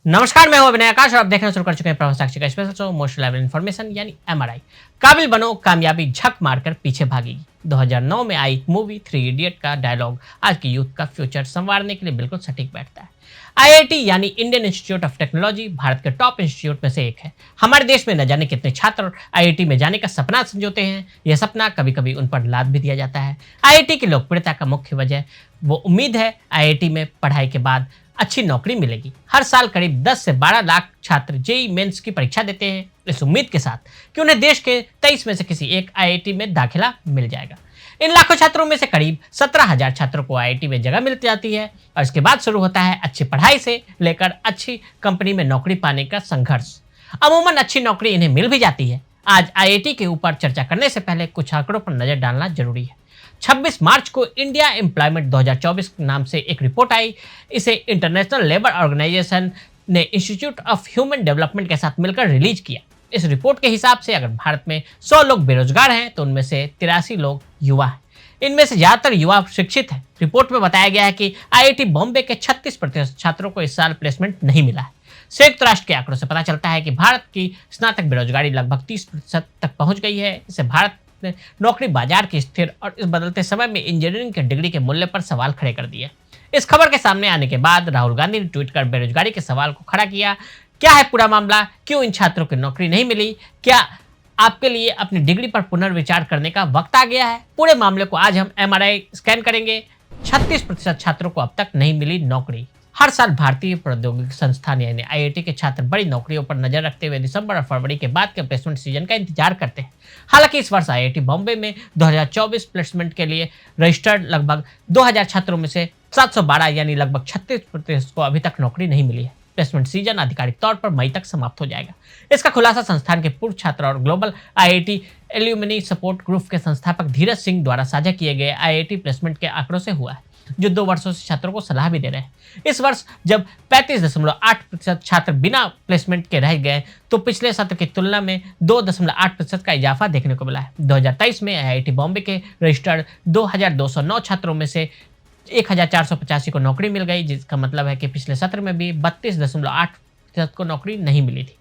नमस्कार, मैं हूं अभिनय आकाश और आप देखना शुरू कर चुके हैं प्रभाव साक्षी का special show most level information यानी एमआरआई। काबिल बनो, कामयाबी झक मारकर पीछे भागेगी। 2009 में आई मूवी थ्री इडियट का डायलॉग आज की यूथ का फ्यूचर संवारने के लिए बिल्कुल सटीक बैठता है। आईआईटी यानी Indian institute of technology Bharat के टॉप इंस्टीट्यूट में से एक है। हमारे देश में न जाने कितने छात्र आईआईटी में जाने का सपना संजोते हैं। यह सपना कभी कभी उन पर लाद भी दिया जाता है। आईआईटी की लोकप्रियता का मुख्य वजह वो उम्मीद है आईआईटी में पढ़ाई के बाद अच्छी नौकरी मिलेगी। हर साल करीब 10 से 12 लाख छात्र जेईई मेंस की परीक्षा देते हैं इस उम्मीद के साथ कि उन्हें देश के 23 में से किसी एक आईआईटी में दाखिला मिल जाएगा। इन लाखों छात्रों में से करीब 17,000 छात्रों को आईआईटी में जगह मिल जाती है और इसके बाद शुरू होता है अच्छी पढ़ाई से लेकर अच्छी कंपनी में नौकरी पाने का संघर्ष। अमूमन अच्छी नौकरी इन्हें मिल भी जाती है। आज आईआईटी के ऊपर चर्चा करने से पहले कुछ आंकड़ों पर नजर डालना जरूरी है। 26 मार्च को इंडिया एम्प्लॉयमेंट 2024 नाम से एक रिपोर्ट आई। इसे इंटरनेशनल लेबर ऑर्गेनाइजेशन ने इंस्टीट्यूट ऑफ ह्यूमन डेवलपमेंट के साथ मिलकर रिलीज किया। इस रिपोर्ट के हिसाब से अगर भारत में 100 लोग बेरोजगार हैं तो उनमें से 83 लोग युवा हैं। इनमें से ज्यादातर युवा शिक्षित हैं। रिपोर्ट में बताया गया है कि आईआईटी बॉम्बे के 36% छात्रों को इस साल प्लेसमेंट नहीं मिला है। संयुक्त राष्ट्र के आंकड़ों से पता चलता है कि भारत की स्नातक बेरोजगारी लगभग 30% तक पहुंच गई है। इससे भारत ने नौकरी बाजार की स्थिर और इस बदलते समय में इंजीनियरिंग के डिग्री के मूल्य पर सवाल खड़े कर दिए। इस खबर के सामने आने के बाद राहुल गांधी ने ट्वीट कर बेरोजगारी के सवाल को खड़ा किया। क्या है पूरा मामला? क्यों इन छात्रों को नौकरी नहीं मिली? क्या आपके लिए अपनी डिग्री पर पुनर्विचार करने का वक्त आ गया है? पूरे मामले को आज हम एमआरआई स्कैन करेंगे। 36% छात्रों को अब तक नहीं मिली नौकरी। हर साल भारतीय प्रौद्योगिकी संस्थान यानी आईआईटी के छात्र बड़ी नौकरियों पर नजर रखते हुए दिसंबर और फरवरी के बाद के प्लेसमेंट सीजन का इंतजार करते हैं। हालांकि इस वर्ष आईआईटी बॉम्बे में 2024 प्लेसमेंट के लिए रजिस्टर्ड लगभग 2000 छात्रों में से 712 यानी लगभग 36% को अभी तक नौकरी नहीं मिली है। प्लेसमेंट सीजन आधिकारिक तौर पर मई तक समाप्त हो जाएगा। इसका खुलासा संस्थान के पूर्व छात्र और global IIT alumni support group के संस्थापक धीरज सिंह द्वारा साझा किए गए आईआईटी प्लेसमेंट के आंकड़ों से हुआ है, जो 2 वर्षों से छात्रों को सलाह भी दे रहे हैं। इस वर्ष जब 35.8% छात्र बिना प्लेसमेंट के रह गए तो पिछले सत्र की तुलना में 2.8% का इजाफा देखने को मिला है। 2023 में आईआईटी बॉम्बे के रजिस्टर्ड 2209 छात्रों में से 1485 को नौकरी मिल गई, जिसका मतलब है कि पिछले सत्र में भी 32.8% को नौकरी नहीं मिली थी,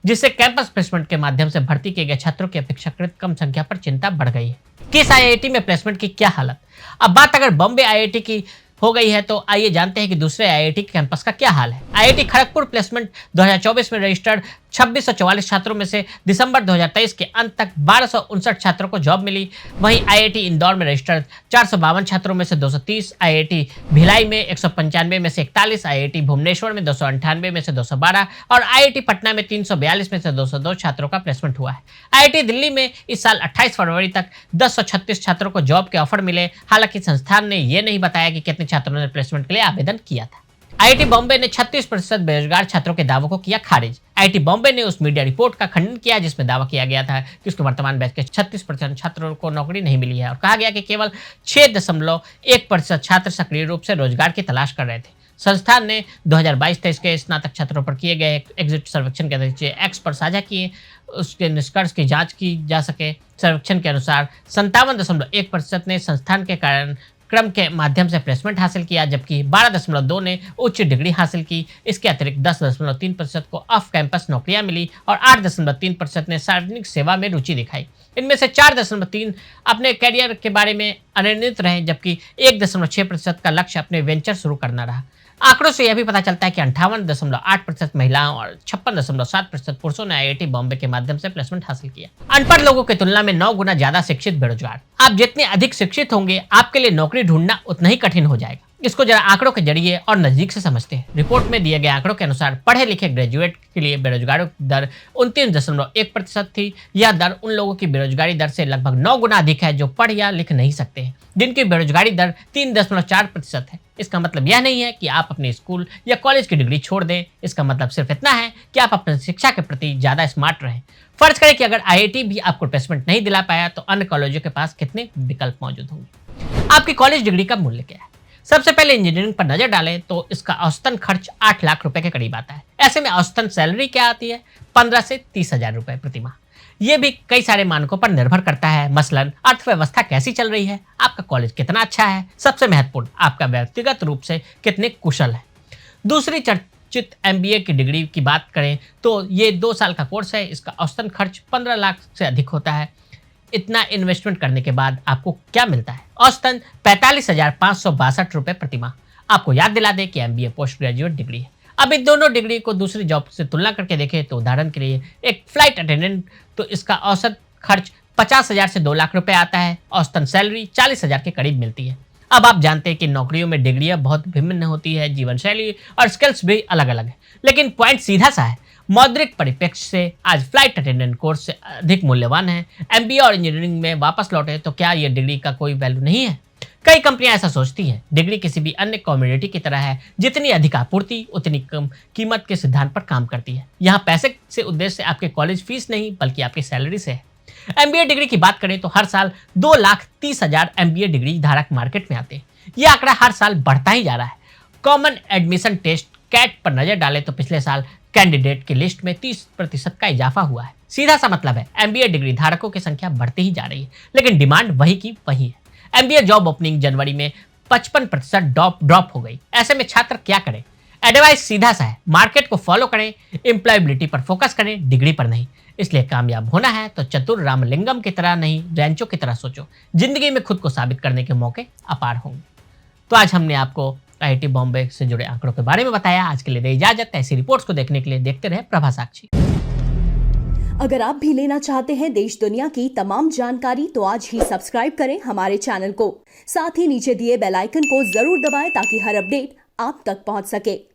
जिससे कैंपस प्लेसमेंट के माध्यम से भर्ती किए गए छात्रों की अपेक्षाकृत कम संख्या पर चिंता बढ़ गई है। किस आईआईटी में प्लेसमेंट की क्या हालत? अब बात अगर बॉम्बे आईआईटी की हो गई है तो आइए जानते हैं कि दूसरे आईआईटी कैंपस का क्या हाल है। आईआईटी खड़गपुर प्लेसमेंट 2024 में रजिस्टर्ड 2644 छात्रों में से दिसंबर 2023 के अंत तक 1259 छात्रों को जॉब मिली। वहीं आईआईटी इंदौर में रजिस्टर्ड 452 छात्रों में से 230, आईआईटी भिलाई में 195 में से 41, आईआईटी भुवनेश्वर में 298 में से 212 और आईआईटी पटना में 342 में से 202 छात्रों का प्लेसमेंट हुआ है। आईआईटी दिल्ली में इस साल 28 फरवरी तक 1036 छात्रों को जॉब के ऑफर मिले। हालांकि संस्थान ने यह नहीं बताया कि कितने छात्रों ने प्लेसमेंट के लिए आवेदन किया था। आईआईटी बॉम्बे ने 36% बेरोजगार छात्रों के दावों को किया खारिज। आईआईटी बॉम्बे ने उस मीडिया रिपोर्ट का खंडन किया जिसमें दावा किया गया था कि उसके वर्तमान बैच के 36% छात्रों को नौकरी नहीं मिली है और कहा गया कि केवल 6.1% छात्र सक्रिय रूप से रोजगार की तलाश कर रहे थे। संस्थान ने 2022-23 के स्नातक छात्रों पर किए गए एग्जिट सर्वेक्षण के नतीजे एक्स पर साझा किए। उसके निष्कर्ष की जांच की जा सके। सर्वेक्षण के अनुसार 57.1% ने संस्थान के कारण क्रम के माध्यम से प्लेसमेंट हासिल किया, जबकि 12.2 ने उच्च डिग्री हासिल की। इसके अतिरिक्त 10.3% को ऑफ कैंपस नौकरियां मिली और 8.3% ने सार्वजनिक सेवा में रुचि दिखाई। इनमें से 4.3 अपने करियर के बारे में अनिर्णित रहे, जबकि 1.6% का लक्ष्य अपने वेंचर शुरू करना रहा। आंकड़ों से यह भी पता चलता है कि 58.8% महिलाओं और 56.7% पुरुषों ने आईआईटी बॉम्बे के माध्यम से प्लेसमेंट हासिल किया। अनपढ़ लोगों की तुलना में 9 गुना ज्यादा शिक्षित बेरोजगार। आप जितने अधिक शिक्षित होंगे आपके लिए नौकरी ढूंढना उतना ही कठिन हो जाएगा। इसको जरा आंकड़ों के जरिए और नजदीक से समझते हैं। रिपोर्ट में दिए गए आंकड़ों के अनुसार पढ़े लिखे ग्रेजुएट के लिए बेरोजगारों की दर 29.1% थी। यह दर उन लोगों की बेरोजगारी दर से लगभग 9 गुना अधिक है जो पढ़ या लिख नहीं सकते हैं, जिनकी बेरोजगारी दर 3.4% है। इसका मतलब यह नहीं है कि आप अपने स्कूल या कॉलेज की डिग्री छोड़ दें। इसका मतलब सिर्फ इतना है कि आप अपनी शिक्षा के प्रति ज्यादा स्मार्ट रहें। फर्ज करें कि अगर आईआईटी भी आपको प्लेसमेंट नहीं दिला पाया तो अन्य कॉलेजों के पास कितने विकल्प मौजूद होंगे। आपकी कॉलेज डिग्री का मूल्य क्या है? सबसे पहले इंजीनियरिंग पर नजर डालें तो इसका औसतन खर्च 8 लाख रुपए के करीब आता है। ऐसे में औसतन सैलरी क्या आती है? 15 से 30 हजार रुपए प्रति माह। ये भी कई सारे मानकों पर निर्भर करता है। मसलन अर्थव्यवस्था कैसी चल रही है, आपका कॉलेज कितना अच्छा है, सबसे महत्वपूर्ण आपका व्यक्तिगत रूप से कितने कुशल है। दूसरी उचित MBA की डिग्री की बात करें तो ये 2 साल का कोर्स है। इसका औसतन खर्च 15 लाख से अधिक होता है। इतना इन्वेस्टमेंट करने के बाद आपको क्या मिलता है? औसतन 45,562 रुपये प्रति माह। आपको याद दिला दें कि MBA पोस्ट ग्रेजुएट डिग्री है। अब इन दोनों डिग्री को दूसरी जॉब से तुलना करके देखें तो उदाहरण के लिए एक फ्लाइट अटेंडेंट, तो इसका औसत खर्च 50,000 से 2 लाख रुपए आता है। औसतन सैलरी 40,000 के करीब मिलती है। अब आप जानते हैं कि नौकरियों में डिग्रियां बहुत भिन्न होती है, जीवन शैली और स्किल्स भी अलग अलग है, लेकिन पॉइंट सीधा सा है। मौद्रिक परिप्रेक्ष्य से आज फ्लाइट अटेंडेंट कोर्स से अधिक मूल्यवान है। MBA और इंजीनियरिंग में वापस लौटे तो क्या यह डिग्री का कोई वैल्यू नहीं है? कई कंपनियां ऐसा सोचती हैं। डिग्री किसी भी अन्य कम्युनिटी की तरह है, जितनी अधिक आपूर्ति उतनी कम कीमत के सिद्धांत पर काम करती है। यहाँ पैसे से उद्देश्य आपके कॉलेज फीस नहीं बल्कि आपकी सैलरी से है। MBA डिग्री की बात करें तो हर साल 2,30,000 MBA डिग्री धारक मार्केट में आते हैं। यह आंकड़ा हर साल बढ़ता ही जा रहा है। कॉमन एडमिशन टेस्ट कैट पर नजर डालें तो पिछले साल कैंडिडेट की लिस्ट में 30% का इजाफा हुआ है। सीधा सा मतलब है MBA डिग्री धारकों की संख्या बढ़ती ही जा रही है, लेकिन डिमांड वही की वही है। MBA जॉब ओपनिंग जनवरी में 55% ड्रॉप हो गई। ऐसे में छात्र क्या करें? एडवाइस सीधा सा है, मार्केट को फॉलो करें, एम्प्लॉयबिलिटी पर फोकस करें, डिग्री पर नहीं। इसलिए कामयाब होना है तो चतुर रामलिंगम की तरह नहीं, रैंचो की तरह सोचो। जिंदगी में खुद को साबित करने के मौके अपार होंगे। तो आज हमने आपको IIT बॉम्बे से जुड़े आंकड़ों के बारे में बताया। आज के लिए दे इजाजत। ऐसी रिपोर्ट्स को देखने के लिए देखते रहे प्रभा साक्षी। अगर आप भी लेना चाहते हैं देश दुनिया की तमाम जानकारी तो आज ही सब्सक्राइब करें हमारे चैनल को। साथ ही नीचे दिए बेल आइकन को जरूर दबाएं ताकि हर अपडेट आप तक पहुंच सके।